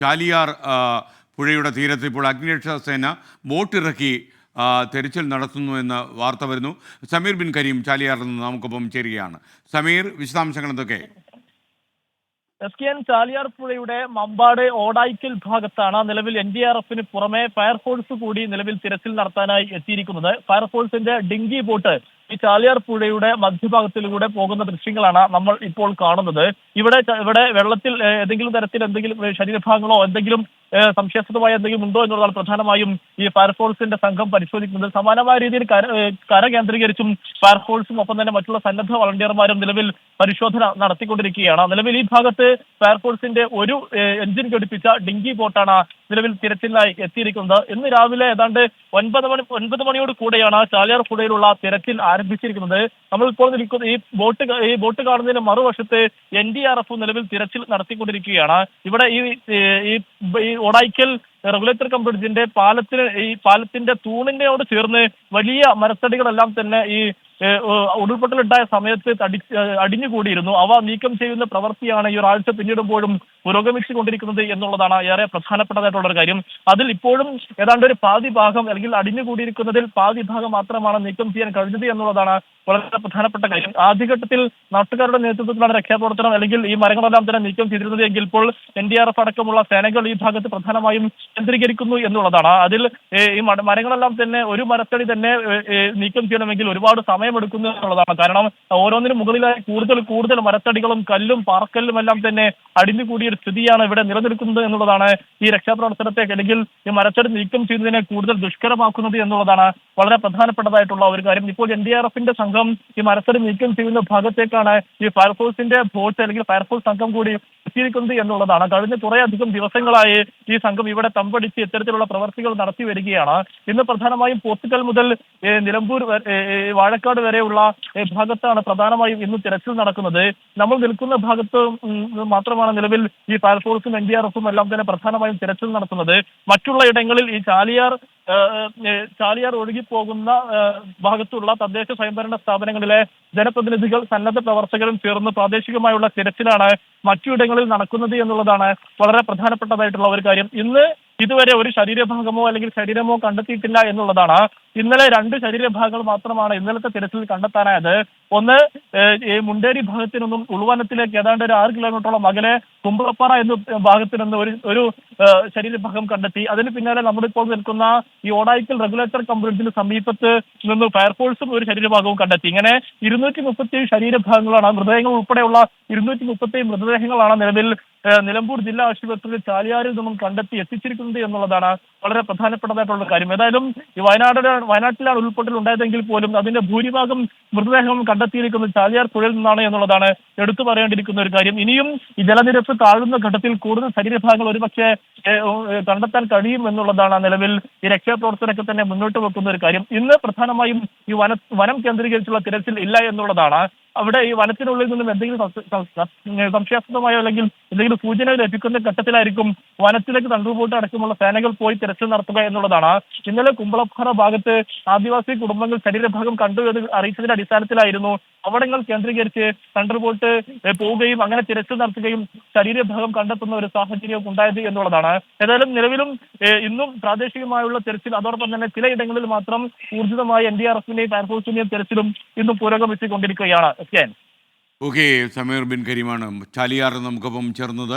ചാലിയാർ പുഴയുടെ തീരത്ത് ഇപ്പോൾ അഗ്നിരക്ഷാ സേന ബോട്ടിറക്കി തെരച്ചിൽ നടത്തുന്നു എന്ന വാർത്ത വരുന്നു. സമീർ ബിൻ കരീം ചാലിയാറിൽ നിന്ന് നമുക്കൊപ്പം ചേരുകയാണ്. സമീർ, വിശദാംശങ്ങൾ എന്തൊക്കെ? ചാലിയാർ പുഴയുടെ മമ്പാട് ഓടായിക്കൽ ഭാഗത്താണ് നിലവിൽ NDRF പുറമെ ഫയർഫോഴ്സ് കൂടി നിലവിൽ തിരച്ചിൽ നടത്താനായി എത്തിയിരിക്കുന്നത്. ഫയർഫോഴ്സിന്റെ ഡിങ്കി ബോട്ട് ഈ ചാലിയാർ പുഴയുടെ മധ്യഭാഗത്തിലൂടെ പോകുന്ന ദൃശ്യങ്ങളാണ് നമ്മൾ ഇപ്പോൾ കാണുന്നത്. ഇവിടെ വെള്ളത്തിൽ എന്തെങ്കിലും ശരീരഭാഗങ്ങളോ എന്തെങ്കിലും സംശയാസ്പദമായ എന്തെങ്കിലും ഉണ്ടോ എന്നുള്ളതാണ് പ്രധാനമായും ഈ ഫയർഫോഴ്സിന്റെ സംഘം പരിശോധിക്കുന്നത്. സമാനമായ രീതിയിൽ കര കേന്ദ്രീകരിച്ചും ഫയർഫോഴ്സും ഒപ്പം തന്നെ മറ്റുള്ള സന്നദ്ധ വളണ്ടിയർമാരും നിലവിൽ പരിശോധന നടത്തിക്കൊണ്ടിരിക്കുകയാണ്. നിലവിൽ ഈ ഭാഗത്ത് ഫയർഫോഴ്സിന്റെ ഒരു എഞ്ചിൻ ഘടിപ്പിച്ച ഡിങ്കി ബോട്ടാണ് നിലവിൽ തിരച്ചിലിനായി എത്തിയിരിക്കുന്നത്. ഇന്ന് രാവിലെ ഏതാണ്ട് 9 മണിയോട് കൂടെയാണ് ചാലിയാർ പുഴയിലുള്ള തിരച്ചിൽ ആരംഭിച്ചിരിക്കുന്നത്. നമ്മളിപ്പോൾ നിൽക്കുന്ന ഈ ബോട്ട് കാണുന്നതിന് മറുവശത്ത് NDRF നിലവിൽ തിരച്ചിൽ നടത്തിക്കൊണ്ടിരിക്കുകയാണ്. ഇവിടെ ഈ ഓടായിക്കൽ റെഗുലേറ്റർ കം ബ്രിഡ്ജിന്റെ പാലത്തിന്റെ തൂണിനോട് ചേർന്ന് വലിയ മരത്തടികളെല്ലാം തന്നെ ഈ ഉരുൾപൊട്ടലുണ്ടായ സമയത്ത് അടിഞ്ഞുകൂടിയിരുന്നു. അവ നീക്കം ചെയ്യുന്ന പ്രവൃത്തിയാണ് ഈ ഒരാഴ്ച പിന്നിടുമ്പോഴും പുരോഗമിച്ചുകൊണ്ടിരിക്കുന്നത് എന്നുള്ളതാണ് ഏറെ പ്രധാനപ്പെട്ടതായിട്ടുള്ള ഒരു കാര്യം. അതിൽ ഇപ്പോഴും ഏതാണ്ട് ഒരു പാതി ഭാഗം അല്ലെങ്കിൽ അടിഞ്ഞുകൂടിയിരിക്കുന്നതിൽ പാതി ഭാഗം മാത്രമാണ് നീക്കം ചെയ്യാൻ കഴിഞ്ഞത് എന്നുള്ളതാണ് വളരെ പ്രധാനപ്പെട്ട കാര്യം. ആദ്യഘട്ടത്തിൽ നാട്ടുകാരുടെ നേതൃത്വത്തിലാണ് രക്ഷാപ്രവർത്തനം അല്ലെങ്കിൽ ഈ മരങ്ങളെല്ലാം തന്നെ നീക്കം ചെയ്തിരുന്നത് എങ്കിൽ ഇപ്പോൾ NDRF അടക്കമുള്ള സേനകൾ ഈ ഭാഗത്ത് പ്രധാനമായും കേന്ദ്രീകരിക്കുന്നു എന്നുള്ളതാണ്. അതിൽ ഈ മരങ്ങളെല്ലാം തന്നെ ഒരു മരത്തടി തന്നെ നീക്കം ചെയ്യണമെങ്കിൽ ഒരുപാട് സമയമെടുക്കുന്നു എന്നുള്ളതാണ്. കാരണം ഓരോന്നിനും മുകളിലായി കൂടുതൽ മരത്തടികളും കല്ലും പാറക്കല്ലും എല്ലാം തന്നെ അടിഞ്ഞുകൂടിയ ഒരു സ്ഥിതിയാണ് ഇവിടെ നിലനിൽക്കുന്നത് എന്നുള്ളതാണ് ഈ രക്ഷാപ്രവർത്തനത്തെ അല്ലെങ്കിൽ ഈ മരത്തടി നീക്കം ചെയ്യുന്നതിനെ കൂടുതൽ ദുഷ്കരമാക്കുന്നത് എന്നുള്ളതാണ് വളരെ പ്രധാനപ്പെട്ടതായിട്ടുള്ള ഒരു കാര്യം. ഇപ്പോൾ NDRFന്റെ സംഘം ഈ മരത്തടി നീക്കം ചെയ്യുന്ന ഭാഗത്തേക്കാണ് ഈ ഫയർഫോഴ്സിന്റെ ബോട്ട് അല്ലെങ്കിൽ ഫയർഫോഴ്സ് സംഘം കൂടി എത്തിയിരിക്കുന്നത് എന്നുള്ളതാണ്. കഴിഞ്ഞ കുറേയധികം ദിവസങ്ങളായി ഈ സംഘം ഇവിടെ തമ്പടിച്ച് ഇത്തരത്തിലുള്ള പ്രവർത്തികൾ നടത്തി വരികയാണ്. ഇന്ന് പ്രധാനമായും പോത്തുകൽ മുതൽ നിലമ്പൂർ വാഴക്കാട് വരെയുള്ള ഭാഗത്താണ് പ്രധാനമായും ഇന്ന് തിരച്ചിൽ നടക്കുന്നത്. നമ്മൾ നിൽക്കുന്ന ഭാഗത്ത് മാത്രമാണ് നിലവിൽ ഈ ഫയർഫോഴ്സും NDRFും എല്ലാം തന്നെ പ്രധാനമായും തിരച്ചിൽ നടത്തുന്നത്. മറ്റുള്ള ഇടങ്ങളിൽ ഈ ചാലിയാർ ഒഴുകിപ്പോകുന്ന ഭാഗത്തുള്ള തദ്ദേശ സ്വയംഭരണ സ്ഥാപനങ്ങളിലെ ജനപ്രതിനിധികൾ സന്നദ്ധ പ്രവർത്തകരും ചേർന്ന് പ്രാദേശികമായുള്ള തിരച്ചിലാണ് മറ്റിടങ്ങളിൽ നടക്കുന്നത് എന്നുള്ളതാണ് വളരെ പ്രധാനപ്പെട്ടതായിട്ടുള്ള ഒരു കാര്യം. ഇതുവരെ ഒരു ശരീരഭാഗമോ അല്ലെങ്കിൽ ശരീരമോ കണ്ടെത്തിയിട്ടില്ല എന്നുള്ളതാണ്. ഇന്നലെ 2 ശരീരഭാഗങ്ങൾ മാത്രമാണ് ഇന്നലത്തെ തിരച്ചിൽ കണ്ടെത്താനായത്. ഒന്ന് ഈ മുണ്ടേരി ഭാഗത്തു നിന്നും ഉൾവനത്തിലേക്ക് ഏതാണ്ട് ഒരു 6 കിലോമീറ്ററോളം അകലെ കുമ്പളപ്പാറ എന്ന ഭാഗത്തു നിന്ന് ഒരു ശരീരഭാഗം കണ്ടെത്തി. അതിന് പിന്നാലെ നമ്മളിപ്പോൾ നിൽക്കുന്ന ഈ ഓടായിക്കൽ റെഗുലേറ്റർ കം ബ്രിഡ്ജിന് സമീപത്ത് നിന്ന് ഫയർഫോഴ്സും ഒരു ശരീരഭാഗവും കണ്ടെത്തി. ഇങ്ങനെ 237 ശരീരഭാഗങ്ങളാണ് മൃതദേഹങ്ങൾ ഉൾപ്പെടെയുള്ള 237 മൃതദേഹങ്ങളാണ് നിലവിൽ നിലമ്പൂർ ജില്ലാ ആശുപത്രിയിൽ ചാലിയാറിൽ നിന്നും കണ്ടെത്തി എത്തിച്ചിരിക്കുന്നത് എന്നുള്ളതാണ് വളരെ പ്രധാനപ്പെട്ടതായിട്ടുള്ള കാര്യം. ഏതായാലും ഈ വയനാട്ടിലാണ് ഉരുൾപൊട്ടൽ ഉണ്ടായതെങ്കിൽ പോലും അതിന്റെ ഭൂരിഭാഗം മൃതദേഹവും കണ്ടെത്തിയിരിക്കുന്നത് ചാലിയാർ പുഴയിൽ നിന്നാണ് എന്നുള്ളതാണ് എടുത്തു പറയേണ്ടിയിരിക്കുന്ന ഒരു കാര്യം. ഇനിയും ഈ ജലനിരപ്പ് താഴുന്ന ഘട്ടത്തിൽ കൂടുതൽ ശരീരഭാഗങ്ങൾ ഒരുപക്ഷെ കണ്ടെത്താൻ കഴിയും എന്നുള്ളതാണ് നിലവിൽ ഈ രക്ഷാപ്രവർത്തനമൊക്കെ തന്നെ മുന്നോട്ട് വെക്കുന്ന ഒരു കാര്യം. ഇന്ന് പ്രധാനമായും ഈ വനം കേന്ദ്രീകരിച്ചുള്ള തിരച്ചിൽ ഇല്ല എന്നുള്ളതാണ്. അവിടെ ഈ വനത്തിനുള്ളിൽ നിന്നും എന്തെങ്കിലും സംശയാസ്പദമായോ അല്ലെങ്കിൽ എന്തെങ്കിലും സൂചന ലഭിക്കുന്ന ഘട്ടത്തിലായിരിക്കും വനത്തിലേക്ക് തണ്ടുപോട്ട് അടക്കമുള്ള സേനകൾ പോയി തിരച്ചിൽ നടത്തുക എന്നുള്ളതാണ്. ഇന്നലെ കുമ്പളപ്പാറ ഭാഗത്ത് ആദിവാസി കുടുംബങ്ങൾ ശരീരഭാഗം കണ്ടു എന്ന് അറിയിച്ചതിന്റെ അടിസ്ഥാനത്തിലായിരുന്നു അവിടങ്ങൾ കേന്ദ്രീകരിച്ച് തണ്ടുപോട്ട് പോവുകയും അങ്ങനെ തിരച്ചിൽ നടത്തുകയും ശരീരഭാഗം കണ്ടെത്തുന്ന ഒരു സാഹചര്യം ഉണ്ടായത് എന്നുള്ളതാണ്. ഏതായാലും നിലവിലും ഇന്നും പ്രാദേശികമായുള്ള തിരച്ചിൽ അതോടൊപ്പം തന്നെ ചിലയിടങ്ങളിൽ മാത്രം ഊർജിതമായ NDRFന്റെയും ഫയർഫോഴ്സിന്റെയും തിരച്ചിലും ഇന്നും പുരോഗമിച്ചുകൊണ്ടിരിക്കുകയാണ്. ഓക്കെ, സമീർ ബിൻ കരീമാണ് ചാലിയാർ നമുക്കൊപ്പം ചേർന്നത്.